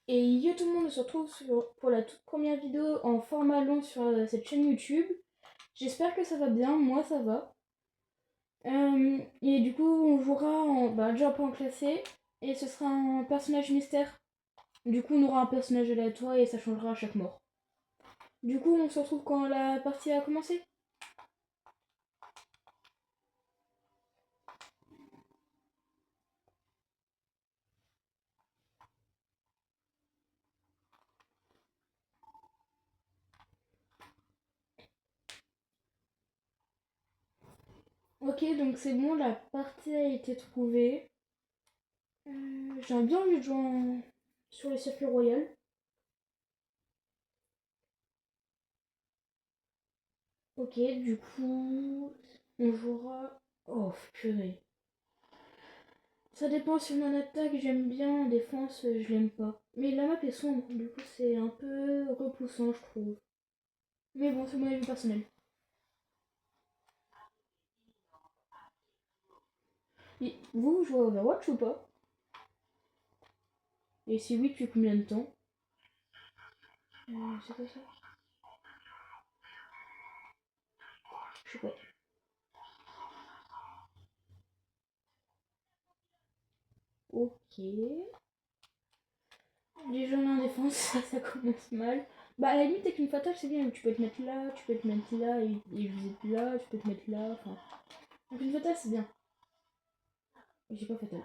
Et yo tout le monde, on se retrouve pour la toute première vidéo en format long sur cette chaîne YouTube. J'espère que ça va bien, moi ça va. Et du coup on jouera déjà pas en classé et ce sera un personnage mystère. Du coup on aura un personnage aléatoire et ça changera à chaque mort. Du coup on se retrouve quand la partie a commencé. Ok, donc c'est bon, la partie a été trouvée. J'aurais bien envie de jouer sur les circuits royaux. Ok, du coup on jouera... Oh purée. Ça dépend si mon attaque j'aime bien, en défense je l'aime pas. Mais la map est sombre, du coup c'est un peu repoussant je trouve. Mais bon, c'est mon avis personnel. Et vous jouez à Overwatch ou pas? Et si oui, depuis combien de temps? C'est quoi ça? Je sais pas. Ok. Les jeunes en défense, ça commence mal. Bah à la limite avec une fatale c'est bien, tu peux te mettre là, tu peux te mettre là et viser là, tu peux te mettre là, enfin. Donc une fatale c'est bien. J'ai pas fatale.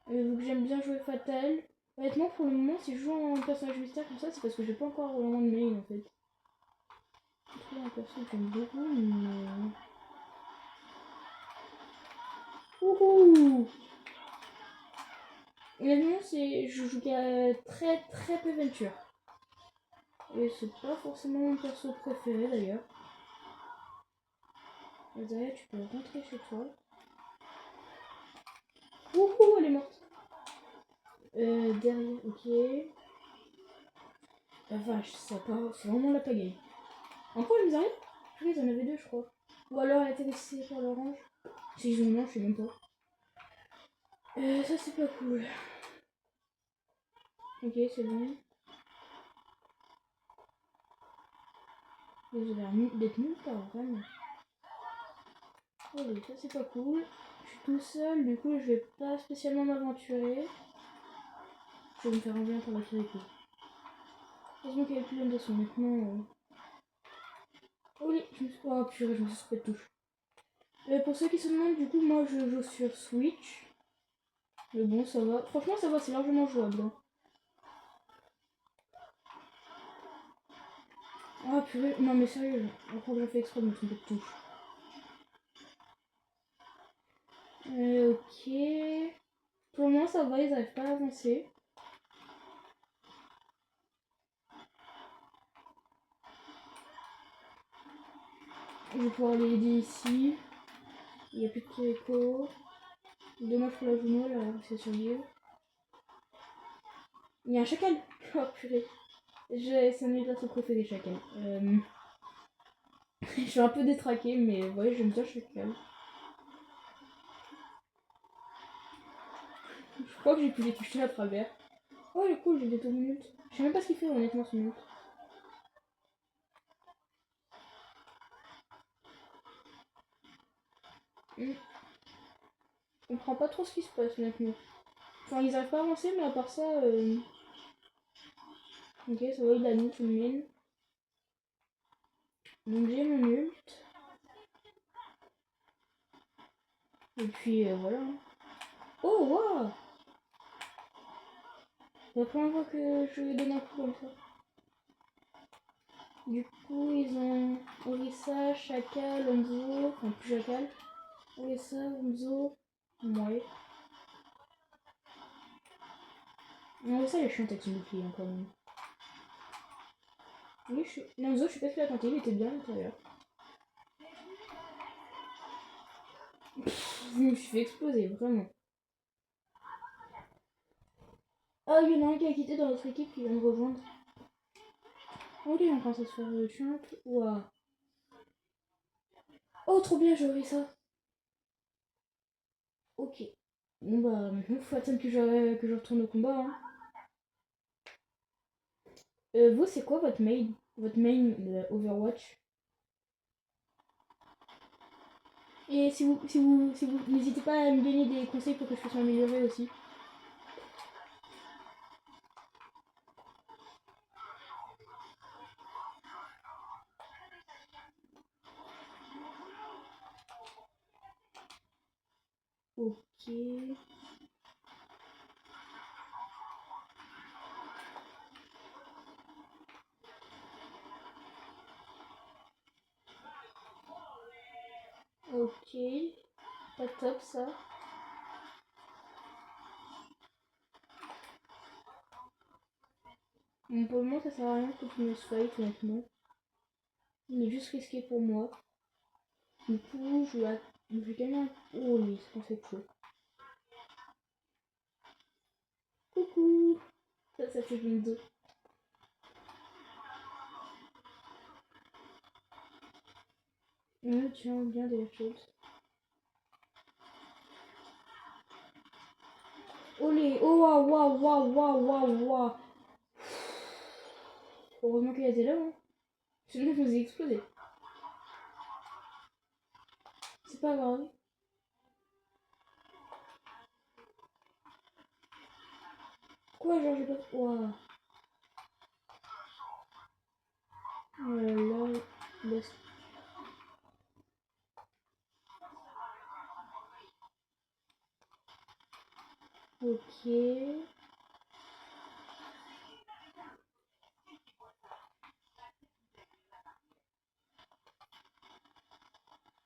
Donc j'aime bien jouer Fatal. Honnêtement, pour le moment, si je joue en personnage mystère comme ça, c'est parce que j'ai pas encore vraiment de main en fait. J'ai trouvé un perso que j'aime beaucoup, mais. Wouhou! Honnêtement, je joue qu'à très très peu Venture. Et c'est pas forcément mon perso préféré d'ailleurs. D'ailleurs, tu peux rentrer chez toi. Wouhou, elle est morte. Derrière, ok. La vache, ça part, c'est vraiment la pagaille. Encore ils arrivent? Oui, ils en avaient deux, je crois. Ou alors elle a été laissée par l'orange. Si ils ont non, je sais même pas. Ça c'est pas cool. Ok, c'est bon. Vous avez l'air d'être nulle part, vraiment. Allez, ça c'est pas cool. Je suis tout seul, du coup je vais pas spécialement m'aventurer. Je vais me faire enlever par la Kiriko. Heureusement qu'il y avait plus de son maintenant. Oh oui, oh purée, je me suis fait de touche. Pour ceux qui se demandent, du coup, moi je joue sur Switch. Mais bon, ça va. Franchement, ça va, c'est largement jouable. Hein. Ah purée, non mais sérieux, je crois que j'ai fait exprès de me tromper de touche. Ok. Pour le moment, ça va, ils arrivent pas à avancer. Je vais pouvoir les aider ici. Il n'y a plus de Kiriko. Dommage pour la Juno, elle a réussi à survivre. Il y a un chacal. Oh purée. C'est un de mes persos préférés, chacal. Je suis un peu détraquée, mais ouais, j'aime bien chacal. Je crois que j'ai pu les toucher à travers. Oh, il est cool, j'ai des tours minutes. Je sais même pas ce qu'il fait honnêtement ce minute. Je comprends pas trop ce qui se passe honnêtement. Enfin, ils arrivent pas à avancer, mais à part ça. Ok, ça va, il a mis tout le mine. Donc j'ai mon ult. Et puis voilà. Oh, waouh! C'est la première fois que je lui donne un coup comme ça. Du coup, ils ont Orisa, Chacal, Onzo. Enfin, plus Chacal. Orisa, Onzo. Ouais. Non, Orisa, elle est chiante avec son bouclier hein, quand même. Oui, Onzo, je sais pas ce qu'il a tenté, il était bien à l'intérieur. Je me suis fait exploser, vraiment. Ah, il y en a un qui a quitté dans notre équipe qui vient me rejoindre. Oh, lui, on commence à se faire chunk. Waouh. Oh, trop bien, j'aurais ça. Ok. Bon, bah, maintenant, faut attendre que je retourne au combat. Hein. Vous, c'est quoi votre main? Votre main Overwatch? Et si vous n'hésitez pas à me donner des conseils pour que je puisse m'améliorer aussi. Ok. Ok. Pas top ça. Bon, pour le moment, ça sert à rien de continuer ce fight, honnêtement. Il est juste risqué pour moi. Du coup, je vais gagner un... Oh oui, ça fait chaud. Coucou. Ça fait une 2. Tiens, bien des choses. Olé. Oh, waouh, waouh, waouh, waouh, waouh, waouh. Heureusement qu'il était là, hein. Sinon, je vous ai explosé. C'est pas grave. Quoi, genre, j'ai pas... Waouh. Oh là là. Laisse. Ok.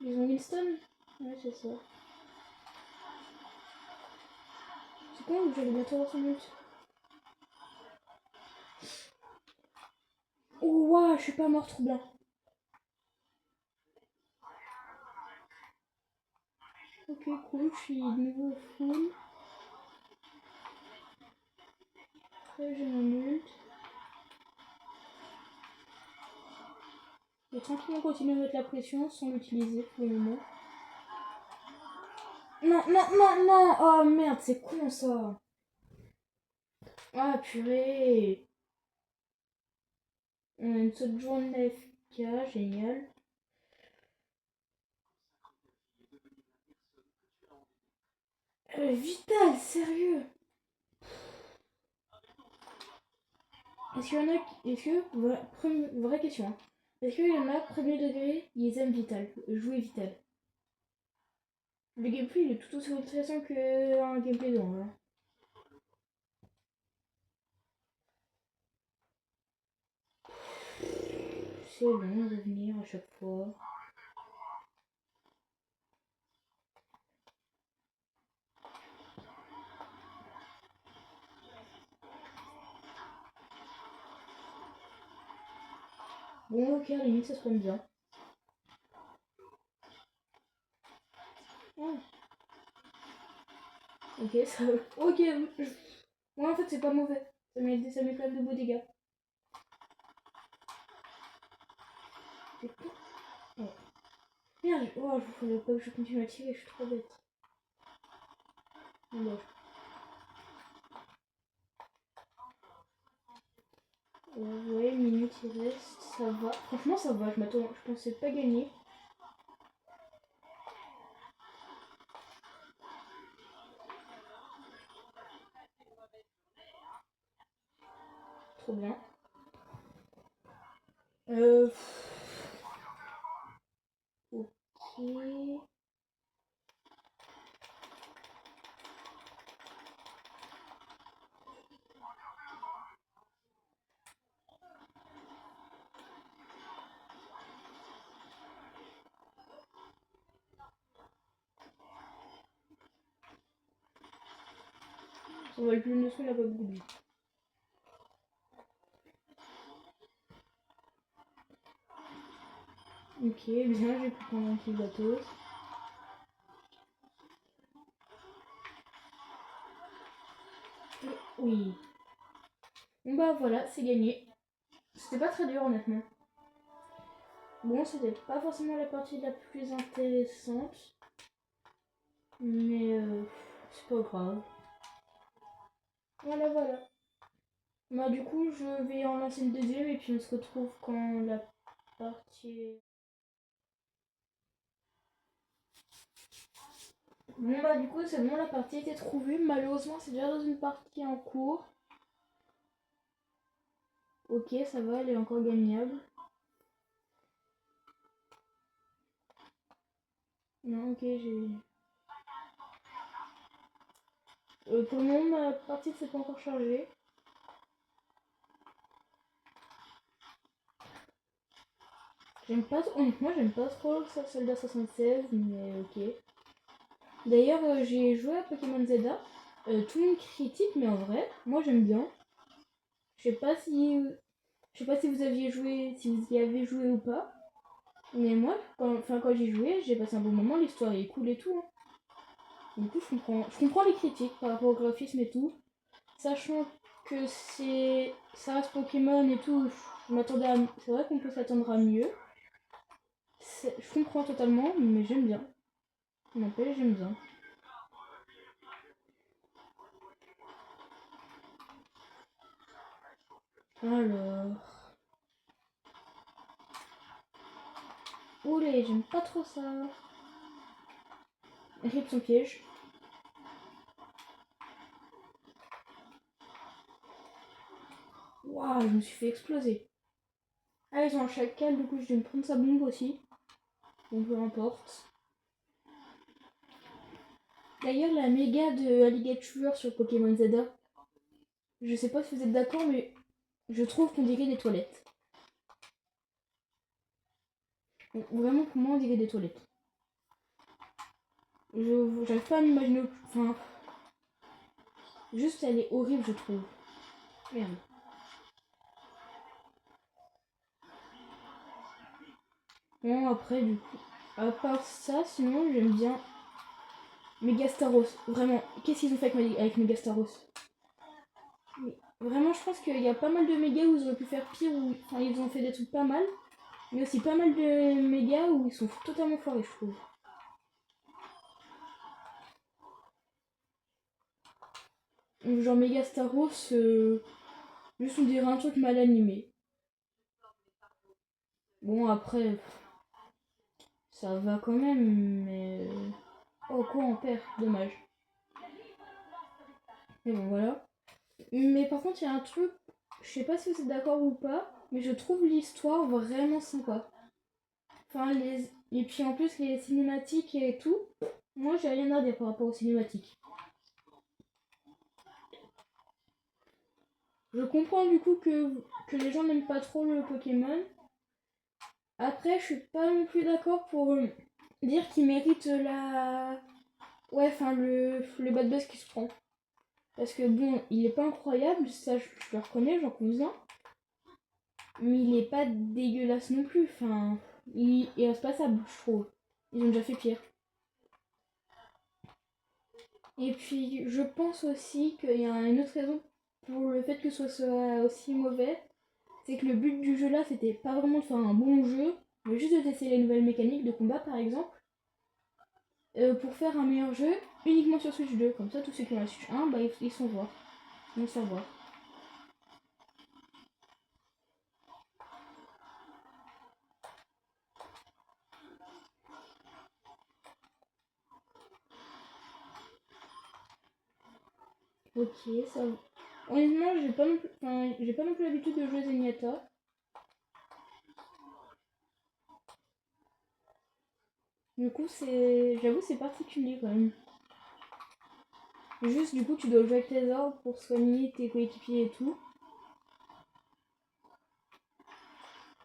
Ils ont Winston? Ouais, c'est ça. C'est quoi, j'allais bientôt avoir son ult. Oh, waouh, je suis pas mort, trop bien. Ok, cool, je suis de nouveau full. Après, j'ai mon ult. Je vais tranquillement continuer à mettre la pression sans l'utiliser pour le moment. Non, non, non, non. Oh merde, c'est con ça. Ah purée. On a une seule journée d'AFK, génial. Vital, sérieux. Est-ce qu'il y en a Est-ce que... Vraie question. Hein. Est-ce qu'il y en a, premier degré, ils aiment Vital, jouer Vital. Le gameplay il est tout aussi intéressant qu'un gameplay dans là. C'est long de revenir à chaque fois. Bon, ok, à la limite, ça se passe bien. Oh. Ok, ça... Ok, moi en fait, c'est pas mauvais. Ça met quand même de beaux dégâts. Oh. Merde, oh, il faut pas que je continue à tirer, je suis trop bête. Bon, ouais, une minute il reste, ça va. Franchement, ça va, je pensais pas gagner. Trop bien. Ok. Ça va, le plus de son, il a pas beaucoup de vie. Ok, bien, j'ai pu prendre un petit bateau. Oui. Bon bah voilà, c'est gagné. C'était pas très dur honnêtement. Bon, c'était pas forcément la partie la plus intéressante. Mais c'est pas grave. Voilà, voilà. Bah du coup je vais en lancer une deuxième et puis on se retrouve quand la partie est... Bon bah du coup c'est bon, la partie était trouvée. Malheureusement c'est déjà dans une partie en cours. Ok, ça va, elle est encore gagnable. Non, ok, j'ai... pour le moment ma partie ne s'est pas encore chargée. J'aime pas, honnêtement j'aime pas trop Soldat 76, mais ok. D'ailleurs j'ai joué à Pokémon Zelda. Tout le monde critique mais en vrai, moi j'aime bien. Je sais pas si... Je sais pas si vous aviez joué, si vous y avez joué ou pas. Mais moi, quand j'y jouais, j'ai passé un bon moment, l'histoire est cool et tout. Hein. Du coup, je comprends les critiques par rapport au graphisme et tout. Sachant que ça reste Pokémon et tout, je m'attendais à... C'est vrai qu'on peut s'attendre à mieux. Je comprends totalement, mais j'aime bien. N'empêche, j'aime bien. Alors... Oulé, j'aime pas trop ça. Rip son piège. Waouh, je me suis fait exploser. Ah, ils ont un chacal, du coup je vais me prendre sa bombe aussi. Donc peu importe. D'ailleurs, la méga de Alligator sur Pokémon Zelda, je sais pas si vous êtes d'accord, mais je trouve qu'on dirait des toilettes. Donc, vraiment, pour moi, on dirait des toilettes. J'arrive pas à m'imaginer. Enfin, juste, elle est horrible, je trouve. Merde. Bon, après, du coup, à part ça, sinon, j'aime bien Megastaros. Vraiment, qu'est-ce qu'ils ont fait avec Megastaros? Vraiment, je pense qu'il y a pas mal de mégas où ils auraient pu faire pire, ou enfin, ils ont fait des trucs pas mal, mais aussi pas mal de mégas où ils sont totalement foirés, je trouve. Genre Megastaros, juste on dirait un truc mal animé. Bon, après, ça va quand même, mais... Oh, quoi, on perd, dommage. Mais bon, voilà. Mais par contre, il y a un truc, je sais pas si vous êtes d'accord ou pas, mais je trouve l'histoire vraiment sympa. Enfin, et puis en plus, les cinématiques et tout, moi j'ai rien à dire par rapport aux cinématiques. Je comprends du coup que les gens n'aiment pas trop le Pokémon. Après, je suis pas non plus d'accord pour dire qu'il mérite la... Ouais, enfin le bad buzz qui se prend. Parce que bon, il est pas incroyable, ça je le reconnais, j'en conviens. Mais il est pas dégueulasse non plus, enfin... Il reste passable, je trouve. Ils ont déjà fait pire. Et puis, je pense aussi qu'il y a une autre raison pour le fait que ce soit aussi mauvais. C'est que le but du jeu là, c'était pas vraiment de faire un bon jeu, mais juste de tester les nouvelles mécaniques de combat par exemple. Pour faire un meilleur jeu uniquement sur Switch 2. Comme ça, tous ceux qui ont la Switch 1, bah, ils sont voir. Ils vont savoir. Ok, ça va. Honnêtement, j'ai pas non plus l'habitude de jouer Zenyatta. Du coup, j'avoue, c'est particulier quand même. Juste, du coup, tu dois jouer avec tes ordres pour soigner tes coéquipiers et tout.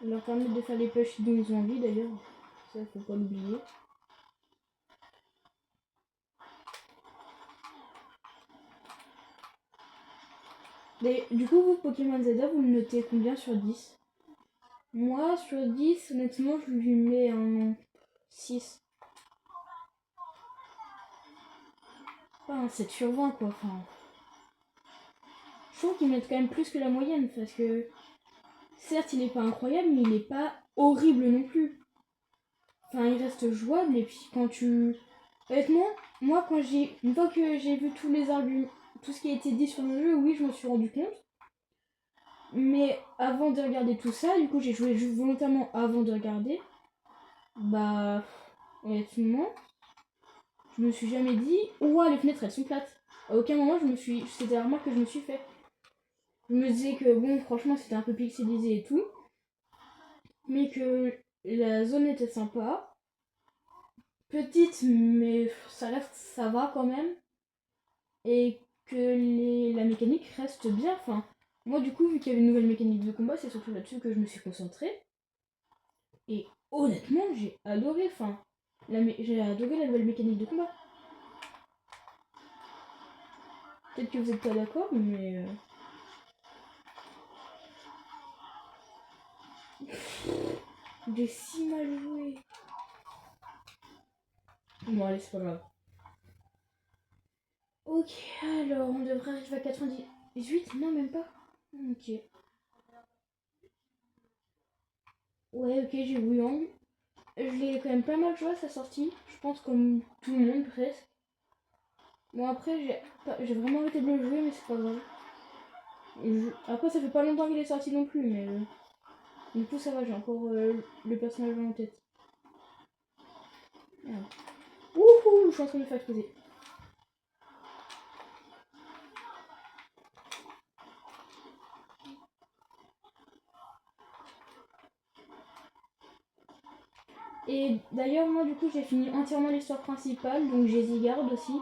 Leur permettre de faire les pushs dont ils ont envie d'ailleurs. Ça, faut pas l'oublier. Du coup, vous, Pokémon Zelda, vous le notez combien sur 10? Moi, sur 10, honnêtement, je lui mets un 6. Pas un 7 sur 20, quoi. Enfin, je trouve qu'ils mettent quand même plus que la moyenne, parce que, certes, il est pas incroyable, mais il est pas horrible non plus. Enfin, il reste jouable, et puis quand tu... Honnêtement, moi, une fois que j'ai vu tous les arguments, tout ce qui a été dit sur le jeu, oui, je m'en suis rendu compte. Mais avant de regarder tout ça, du coup j'ai joué juste volontairement avant de regarder. Bah honnêtement, je me suis jamais dit ouah les fenêtres elles sont plates. À aucun moment c'était la remarque que je me suis fait. Je me disais que bon franchement c'était un peu pixelisé et tout. Mais que la zone était sympa. Petite mais ça va quand même. Et que la mécanique reste bien. Enfin, moi du coup vu qu'il y avait une nouvelle mécanique de combat, c'est surtout là-dessus que je me suis concentrée. Et honnêtement j'ai adoré. Enfin, j'ai adoré la nouvelle mécanique de combat. Peut-être que vous êtes pas d'accord, mais... J'ai si mal joué. Bon, allez, c'est pas grave. Ok, alors on devrait arriver à 98. Non, même pas. Ok. Ouais, ok, j'ai Wuyang. Je l'ai quand même pas mal joué à sa sortie. Je pense comme tout le monde presque. Bon, après, j'ai vraiment arrêté de le jouer, mais c'est pas grave. Après, ça fait pas longtemps qu'il est sorti non plus, mais... Du coup, ça va, j'ai encore le personnage en tête. Merde. Ouhou, je suis en train de me faire exploser. Et d'ailleurs, moi, du coup, j'ai fini entièrement l'histoire principale, donc j'ai Zygarde aussi.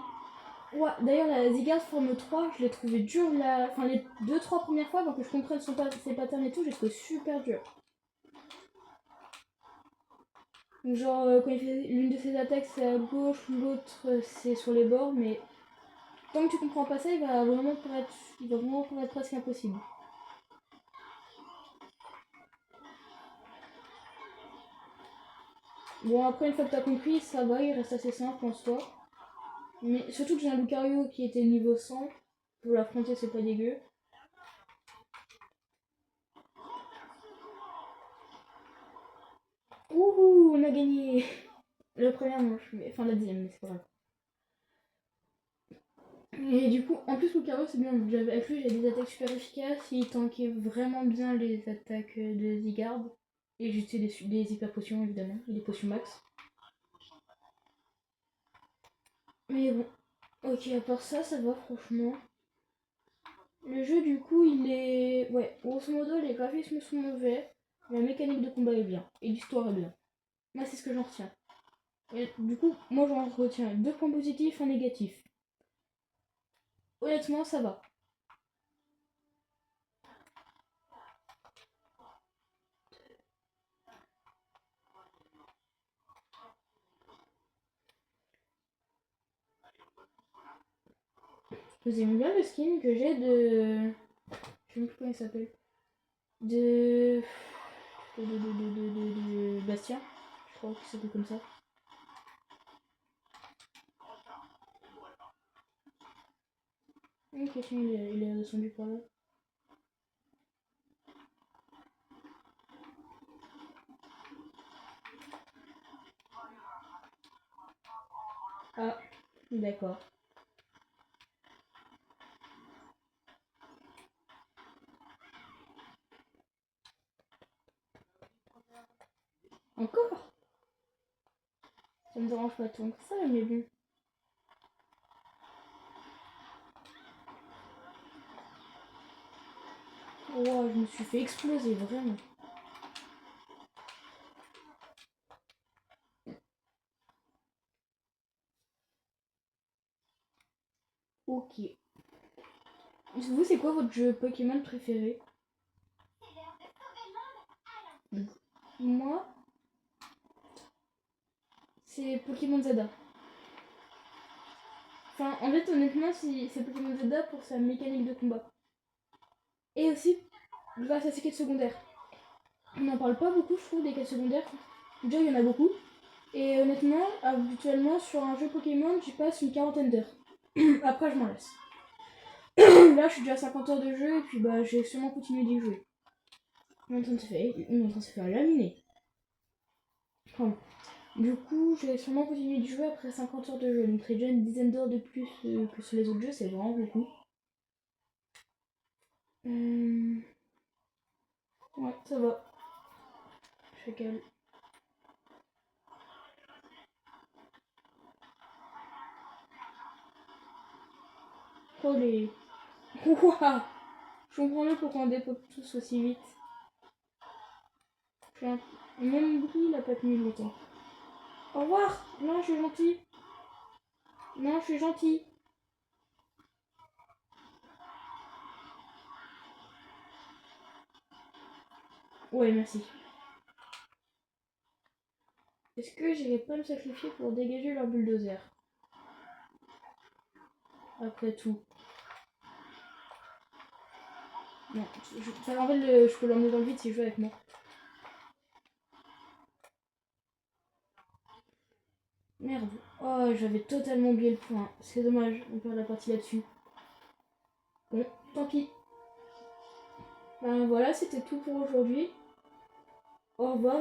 Ouais, d'ailleurs, la Zygarde forme 3, je l'ai trouvé dur, enfin, les 2-3 premières fois, avant que je comprenne ses patterns et tout, j'ai trouvé super dur. Genre, quand il fait l'une de ses attaques, c'est à gauche, l'autre, c'est sur les bords, mais tant que tu comprends pas ça, il va vraiment paraître presque impossible. Bon, après, une fois que t'as compris, ça va, il reste assez simple en soi. Mais surtout que j'ai un Lucario qui était niveau 100, pour l'affronter, c'est pas dégueu. Ouhou, on a gagné la première manche, enfin la deuxième, mais c'est pas grave. Et du coup, en plus Lucario c'est bien, avec lui j'ai des attaques super efficaces, il tankait vraiment bien les attaques de Zygarde. Et j'utilisais des hyper potions évidemment, et des potions max. Mais bon, ok, à part ça, ça va franchement. Le jeu du coup il est... Ouais, grosso modo les graphismes sont mauvais, la mécanique de combat est bien, et l'histoire est bien. Moi c'est ce que j'en retiens. Et du coup, moi j'en retiens 2 points positifs, un négatif. Honnêtement, ça va. Vous aimez bien le skin que j'ai de... Je sais même plus comment il s'appelle. De Bastien. Je crois qu'il s'appelle comme ça. Ok, il est descendu par là. Ah, d'accord. Encore? Ça me dérange pas tant que ça, mais bon. Oh, je me suis fait exploser, vraiment. Ok. Vous, c'est quoi votre jeu Pokémon préféré? Moi, c'est Pokémon Zada. Enfin, en fait, honnêtement, c'est Pokémon Zada pour sa mécanique de combat. Et aussi, grâce à ses quêtes secondaires. On n'en parle pas beaucoup, je trouve, des quêtes secondaires. Déjà, il y en a beaucoup. Et honnêtement, habituellement, sur un jeu Pokémon, j'y passe une quarantaine d'heures. Après, je m'en laisse. Là, je suis déjà à 50 heures de jeu, et puis bah, j'ai sûrement continué d'y jouer. On est en train de se faire laminer. Enfin, du coup, j'ai sûrement continué d'y jouer après 50 heures de jeu. Donc, c'est déjà une dizaine d'heures de plus que sur les autres jeux, c'est vraiment beaucoup. ça va. Chacal. Oh les... Ouah. Je comprends mieux pourquoi on dépop tous aussi vite. Mon bruit, il a pas tenu longtemps. Au revoir. Non, je suis gentil. Non, je suis gentil. Ouais, merci. Est-ce que j'irai pas me sacrifier pour dégager leur bulldozer? Après tout. Non, en fait, je peux l'emmener dans le vide s'il joue avec moi. Merde. Oh, j'avais totalement oublié le point. C'est dommage, on perd la partie là-dessus. Bon, tant pis. Ben voilà, c'était tout pour aujourd'hui. Au revoir.